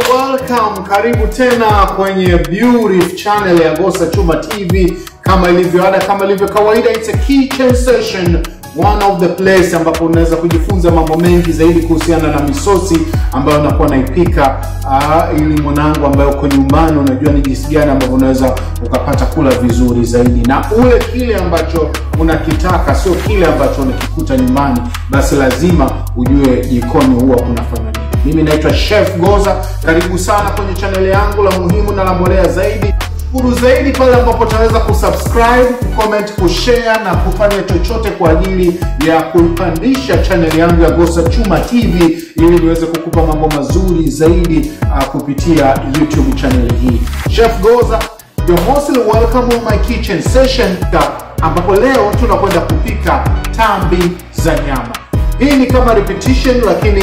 Welcome, karibu tena kwenye Beauty channel ya Gosa Chuma TV. Kama ilivyo ada, kama ilivyo kawaida, it's a kitchen session, one of the place ambapo unaweza kujifunza mambo mengi zaidi kuhusiana na misosi ambayo unakuwa naipika, ili mwanangu ambaye uko nyumbani unajua ni jinsi gani ambapo unaweza ukapata kula vizuri zaidi na ule kile ambacho unakitaka, sio kile ambacho unakikuta nyumbani. Basi lazima ujue jikoni huwa kunafanya nini. Mimi naitwa Chef Goza. Karibu sana kwenye channel yangu, la muhimu na la mbolea zaidi. Shukuru zaidi pale ambapo utaweza kusubscribe, kucomment, kushare na kufanya chochote kwa ajili ya kuipandisha channel yangu ya Gosa Chuma TV ili niweze kukupa mambo mazuri zaidi kupitia YouTube channel hii. Chef Goza, you're mostly welcome on my kitchen session, ambapo leo tunakwenda kupika tambi za nyama. Hii ni kama repetition, lakini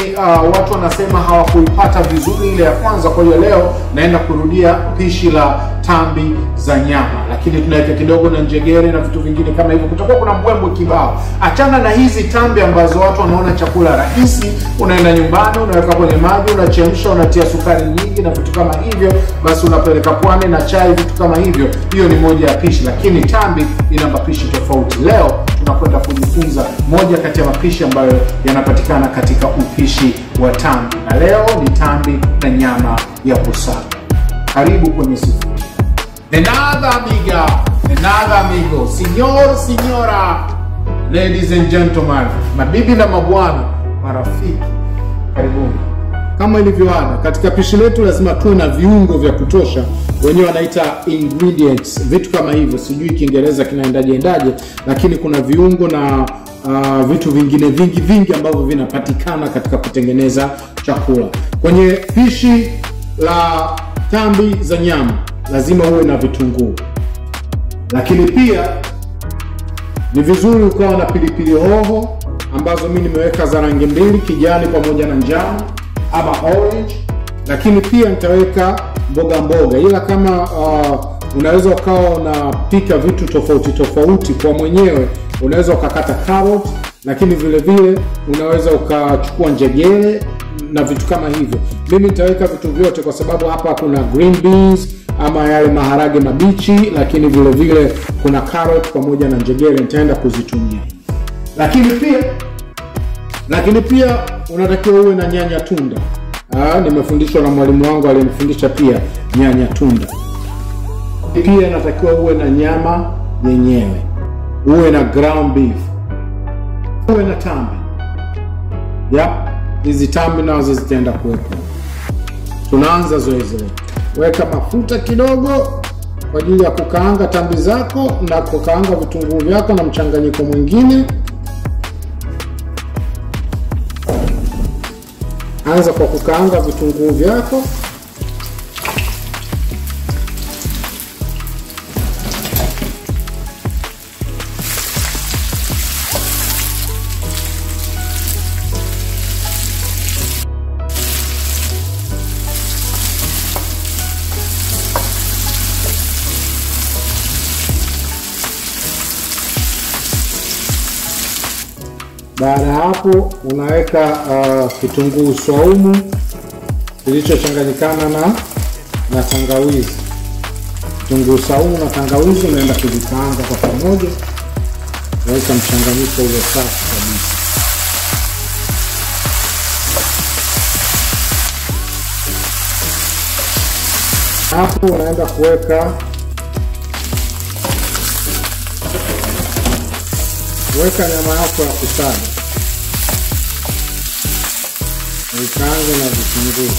watu wanasema hawakuipata vizuri ile ya kwanza. Kwa hiyo leo naenda kurudia pishi la tambi za nyama, lakini tunaweka kidogo na njegere na vitu vingine kama hivyo. Kutakuwa kuna mbwembwe kibao. Achana na hizi tambi ambazo watu wanaona chakula rahisi, unaenda nyumbani, unaweka kwenye maji, unachemsha, unatia sukari nyingi na vitu kama hivyo, basi unapeleka pwani na chai, vitu kama hivyo. Hiyo ni moja ya pishi, lakini tambi ina mapishi tofauti. Leo tunakwenda kujifunza moja kati ya mapishi ambayo yanapatikana katika upishi wa tambi, na leo ni tambi na nyama ya kusaga. Karibu kwenye sufuria. De nada amiga, de nada amigo, señor, señora, ladies and gentlemen, mabibi na mabwana, marafiki, karibuni. Kama ilivyo ada, katika pishi letu lazima tuwe na viungo vya kutosha. Wenyewe wanaita ingredients, vitu kama hivyo. Sijui Kiingereza kinaendaje, lakini kuna viungo na vitu vingine vingi ambavyo vinapatikana katika kutengeneza chakula. Kwenye pishi la tambi za nyama lazima uwe na vitunguu, lakini pia ni vizuri ukawa na pilipili hoho ambazo mimi nimeweka za rangi mbili, kijani pamoja na njano ama orange. Lakini pia nitaweka mboga, ila kama unaweza ukawa unapika vitu tofauti kwa mwenyewe, unaweza ukakata carrot, lakini vile vile unaweza ukachukua njegere na vitu kama hivyo. Mimi nitaweka vitu vyote kwa sababu hapa kuna green beans ama yale maharage mabichi, lakini vile vile kuna carrot pamoja na njegere nitaenda kuzitumia. Lakini pia unatakiwa uwe na nyanya tunda. Nimefundishwa na mwalimu wangu alinifundisha pia nyanya tunda. Pia natakiwa uwe na nyama yenyewe, uwe na ground beef, uwe na tambi. Hizi tambi nazo zitaenda kuwekwa. Tunaanza zoezi letu. Weka mafuta kidogo kwa ajili ya kukaanga tambi zako na kukaanga vitunguu vyako na mchanganyiko mwingine. Anza kwa kukaanga vitunguu vyako. Baada ya hapo unaweka kitunguu saumu kilichochanganyikana na tangawizi. Kitunguu saumu na tangawizi unaenda kuvikaanga kwa pamoja. Weka mchanganyiko ule safi kabisa. Hapo unaenda kuweka nyama yako ya kusaga. Ukaange na vitunguu.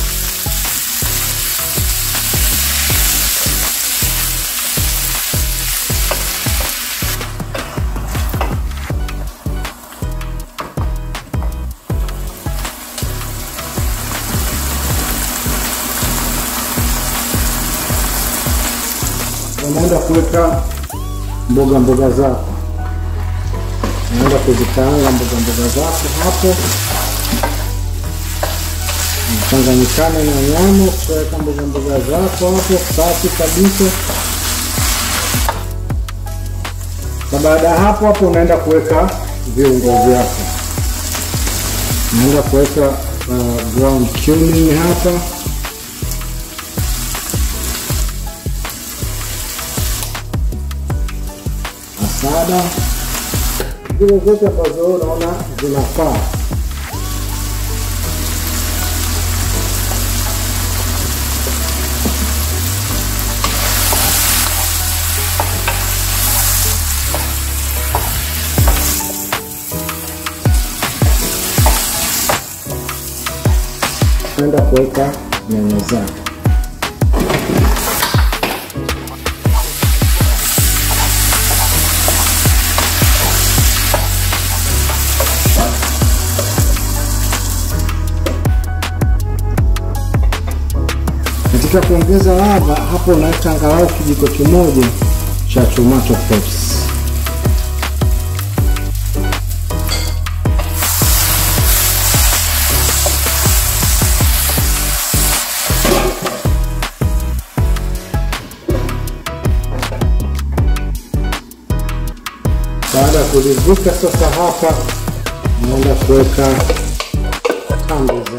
Unaenda kuweka mboga zako. Unaenda kuzikaanga mboga zako hapo. Changanyikane na nyama, kuweka mboga zako hapo safi kabisa. Na baada ya hapo unaenda kuweka viungo vyako. Unaenda kuweka ground cumin hapa. baada zile zote ambazo unaona zinafaa. Naenda kuweka nyanya zake. Katika kuongeza ladha hapo unaweka angalau kijiko kimoja cha tomato paste. Baada ya kulivuka sasa hapa naenda kuweka tambi.